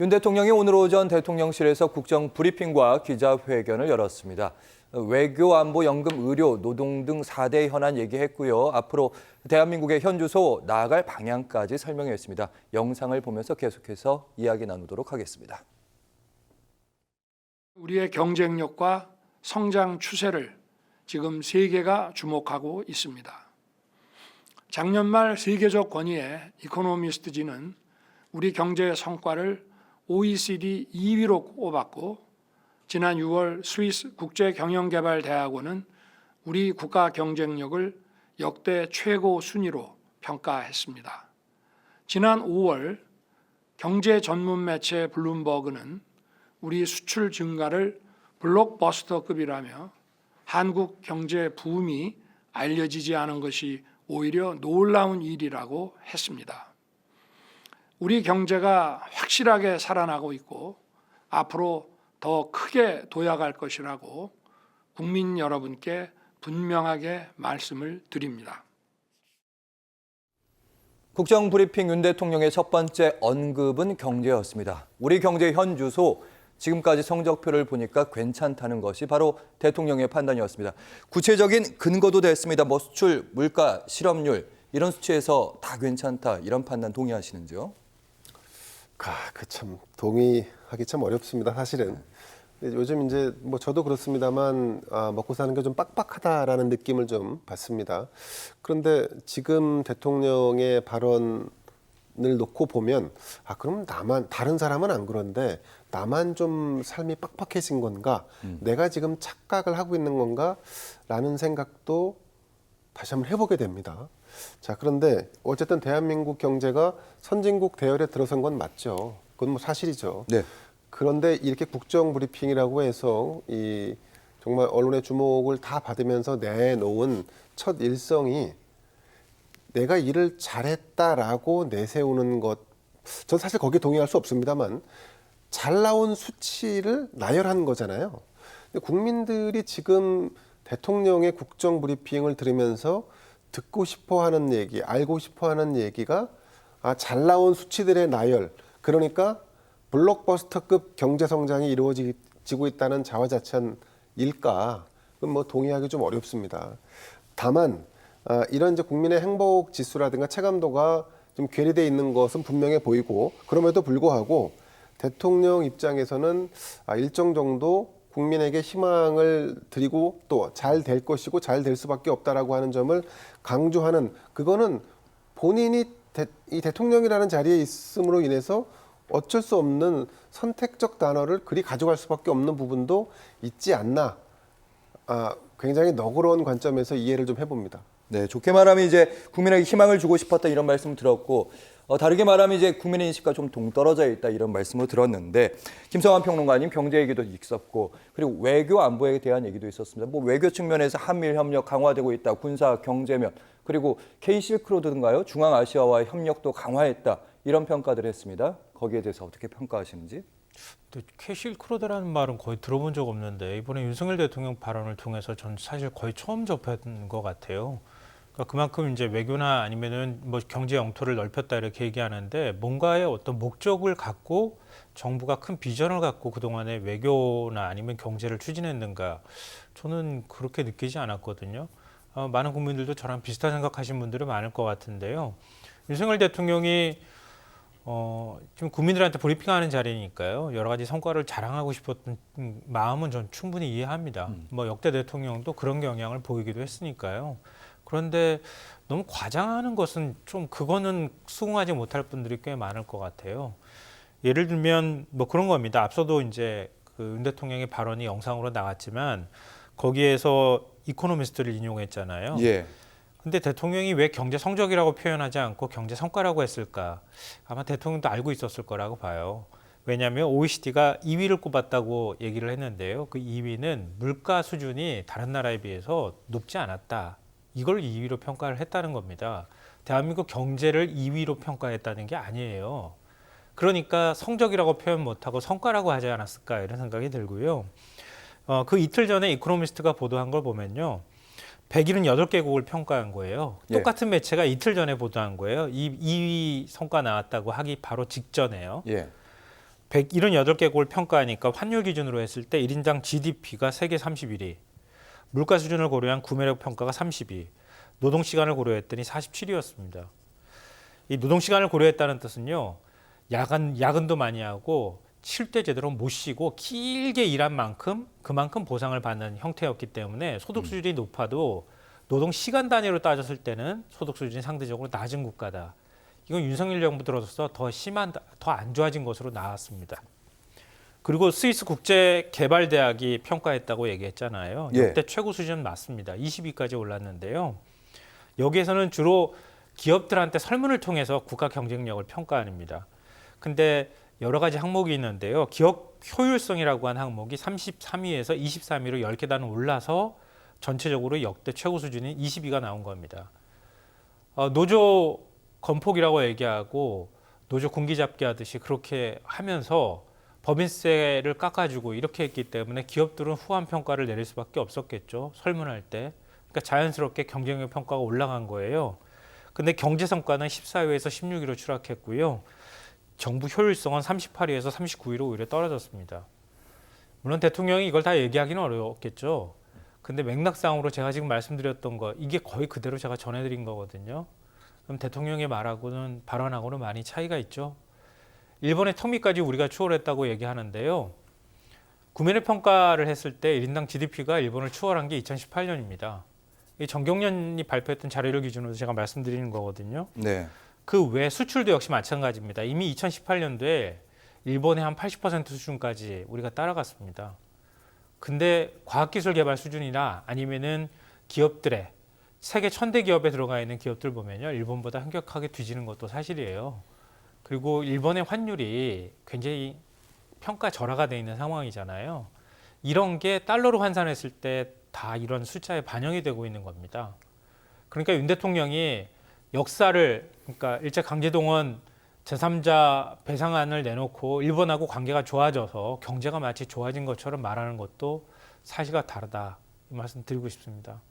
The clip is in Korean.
윤 대통령이 오늘 오전 대통령실에서 국정 브리핑과 기자회견을 열었습니다. 외교, 안보, 연금, 의료, 노동 등 4대 현안 얘기했고요. 앞으로 대한민국의 현주소 나아갈 방향까지 설명했습니다. 영상을 보면서 계속해서 이야기 나누도록 하겠습니다. 우리의 경쟁력과 성장 추세를 지금 세계가 주목하고 있습니다. 작년 말 세계적 권위의 이코노미스트지는 우리 경제 성과를 OECD 2위로 꼽았고, 지난 6월 스위스 국제경영개발대학원은 우리 국가 경쟁력을 역대 최고 순위로 평가했습니다. 지난 5월 경제 전문 매체 블룸버그는 우리 수출 증가를 블록버스터급이라며 한국 경제 붐이 알려지지 않은 것이 오히려 놀라운 일이라고 했습니다. 우리 경제가 확실하게 살아나고 있고 앞으로 더 크게 도약할 것이라고 국민 여러분께 분명하게 말씀을 드립니다. 국정 브리핑 윤 대통령의 첫 번째 언급은 경제였습니다. 우리 경제 현주소, 지금까지 성적표를 보니까 괜찮다는 것이 바로 대통령의 판단이었습니다. 구체적인 근거도 됐습니다. 수출, 물가, 실업률 이런 수치에서 다 괜찮다 이런 판단 동의하시는지요? 참 동의하기 참 어렵습니다. 사실은 요즘 이제 저도 그렇습니다만 먹고 사는 게 좀 빡빡하다라는 느낌을 좀 받습니다. 그런데 지금 대통령의 발언을 놓고 보면 그럼 다른 사람은 안 그런데 나만 좀 삶이 빡빡해진 건가? 내가 지금 착각을 하고 있는 건가? 라는 생각도 다시 한번 해보게 됩니다. 자, 그런데 어쨌든 대한민국 경제가 선진국 대열에 들어선 건 맞죠. 그건 사실이죠. 네. 그런데 이렇게 국정 브리핑이라고 해서 정말 언론의 주목을 다 받으면서 내놓은 첫 일성이 내가 일을 잘했다라고 내세우는 것, 전 사실 거기에 동의할 수 없습니다만 잘 나온 수치를 나열한 거잖아요. 근데 국민들이 지금 대통령의 국정 브리핑을 들으면서 듣고 싶어 하는 얘기, 알고 싶어 하는 얘기가 잘 나온 수치들의 나열, 그러니까 블록버스터급 경제 성장이 이루어지고 있다는 자화자찬일까? 그건 동의하기 좀 어렵습니다. 다만 이런 이제 국민의 행복 지수라든가 체감도가 좀 괴리돼 있는 것은 분명해 보이고, 그럼에도 불구하고 대통령 입장에서는 일정 정도 국민에게 희망을 드리고 또 잘 될 것이고 잘 될 수밖에 없다라고 하는 점을 강조하는, 그거는 본인이 이 대통령이라는 자리에 있음으로 인해서 어쩔 수 없는 선택적 단어를 그리 가져갈 수밖에 없는 부분도 있지 않나. 굉장히 너그러운 관점에서 이해를 좀 해봅니다. 네, 좋게 말하면 이제 국민에게 희망을 주고 싶었다 이런 말씀 들었고, 다르게 말하면 이제 국민의 인식과 좀 동떨어져 있다 이런 말씀을 들었는데, 김성환 평론가님 경제 얘기도 있었고, 그리고 외교 안보에 대한 얘기도 있었습니다. 외교 측면에서 한미일 협력 강화되고 있다, 군사 경제면, 그리고 K-실크로드인가요? 중앙아시아와의 협력도 강화했다 이런 평가들을 했습니다. 거기에 대해서 어떻게 평가하시는지? K-실크로드라는 말은 거의 들어본 적 없는데 이번에 윤석열 대통령 발언을 통해서 전 사실 거의 처음 접한 것 같아요. 그러니까 그만큼 이제 외교나 아니면은 경제 영토를 넓혔다 이렇게 얘기하는데 뭔가의 어떤 목적을 갖고 정부가 큰 비전을 갖고 그동안에 외교나 아니면 경제를 추진했는가, 저는 그렇게 느끼지 않았거든요. 많은 국민들도 저랑 비슷한 생각하신 분들이 많을 것 같은데요. 윤석열 대통령이 지금 국민들한테 브리핑하는 자리니까요. 여러 가지 성과를 자랑하고 싶었던 마음은 전 충분히 이해합니다. 역대 대통령도 그런 경향을 보이기도 했으니까요. 그런데 너무 과장하는 것은 좀 그거는 수긍하지 못할 분들이 꽤 많을 것 같아요. 예를 들면 그런 겁니다. 앞서도 이제 윤 대통령의 발언이 영상으로 나갔지만 거기에서 이코노미스트를 인용했잖아요. 예. 근데 대통령이 왜 경제 성적이라고 표현하지 않고 경제 성과라고 했을까? 아마 대통령도 알고 있었을 거라고 봐요. 왜냐하면 OECD가 2위를 꼽았다고 얘기를 했는데요. 그 2위는 물가 수준이 다른 나라에 비해서 높지 않았다. 이걸 2위로 평가를 했다는 겁니다. 대한민국 경제를 2위로 평가했다는 게 아니에요. 그러니까 성적이라고 표현 못하고 성과라고 하지 않았을까 이런 생각이 들고요. 그 이틀 전에 이코노미스트가 보도한 걸 보면요. 178개국을 평가한 거예요. 똑같은 매체가 이틀 전에 보도한 거예요. 2위 성과 나왔다고 하기 바로 직전에요. 178개국을 평가하니까 환율 기준으로 했을 때 1인당 GDP가 세계 31위, 물가 수준을 고려한 구매력 평가가 32위, 노동 시간을 고려했더니 47위였습니다. 이 노동 시간을 고려했다는 뜻은요, 야근도 많이 하고 쉴 때 제대로 못 쉬고 길게 일한 만큼 그만큼 보상을 받는 형태였기 때문에 소득 수준이 높아도 노동 시간 단위로 따졌을 때는 소득 수준이 상대적으로 낮은 국가다. 이건 윤석열 정부 들어서 더 안 좋아진 것으로 나왔습니다. 그리고 스위스 국제개발대학이 평가했다고 얘기했잖아요. 예. 역대 최고 수준 맞습니다. 20위까지 올랐는데요. 여기에서는 주로 기업들한테 설문을 통해서 국가 경쟁력을 평가합니다. 근데 여러 가지 항목이 있는데요. 기업 효율성이라고 하는 항목이 33위에서 23위로 10계단 올라서 전체적으로 역대 최고 수준인 20위가 나온 겁니다. 노조 건폭이라고 얘기하고 노조 군기잡기 하듯이 그렇게 하면서 법인세를 깎아주고 이렇게 했기 때문에 기업들은 후한 평가를 내릴 수밖에 없었겠죠. 설문할 때. 그러니까 자연스럽게 경쟁력 평가가 올라간 거예요. 근데 경제 성과는 14위에서 16위로 추락했고요. 정부 효율성은 38위에서 39위로 오히려 떨어졌습니다. 물론 대통령이 이걸 다 얘기하기는 어렵겠죠. 근데 맥락상으로 제가 지금 말씀드렸던 거 이게 거의 그대로 제가 전해드린 거거든요. 그럼 대통령의 말하고는 발언하고는 많이 차이가 있죠. 일본의 턱밑까지 우리가 추월했다고 얘기하는데요. 구매력 평가를 했을 때 1인당 GDP가 일본을 추월한 게 2018년입니다. 이 정경련이 발표했던 자료를 기준으로 제가 말씀드리는 거거든요. 네. 그 외 수출도 역시 마찬가지입니다. 이미 2018년도에 일본의 한 80% 수준까지 우리가 따라갔습니다. 근데 과학기술 개발 수준이나 아니면은 기업들의 세계 1000대 기업에 들어가 있는 기업들 보면요. 일본보다 현격하게 뒤지는 것도 사실이에요. 그리고 일본의 환율이 굉장히 평가 절하가 돼 있는 상황이잖아요. 이런 게 달러로 환산했을 때 다 이런 숫자에 반영이 되고 있는 겁니다. 그러니까 윤 대통령이 역사를 그러니까 일제강제동원 제3자 배상안을 내놓고 일본하고 관계가 좋아져서 경제가 마치 좋아진 것처럼 말하는 것도 사실과 다르다 이 말씀 드리고 싶습니다.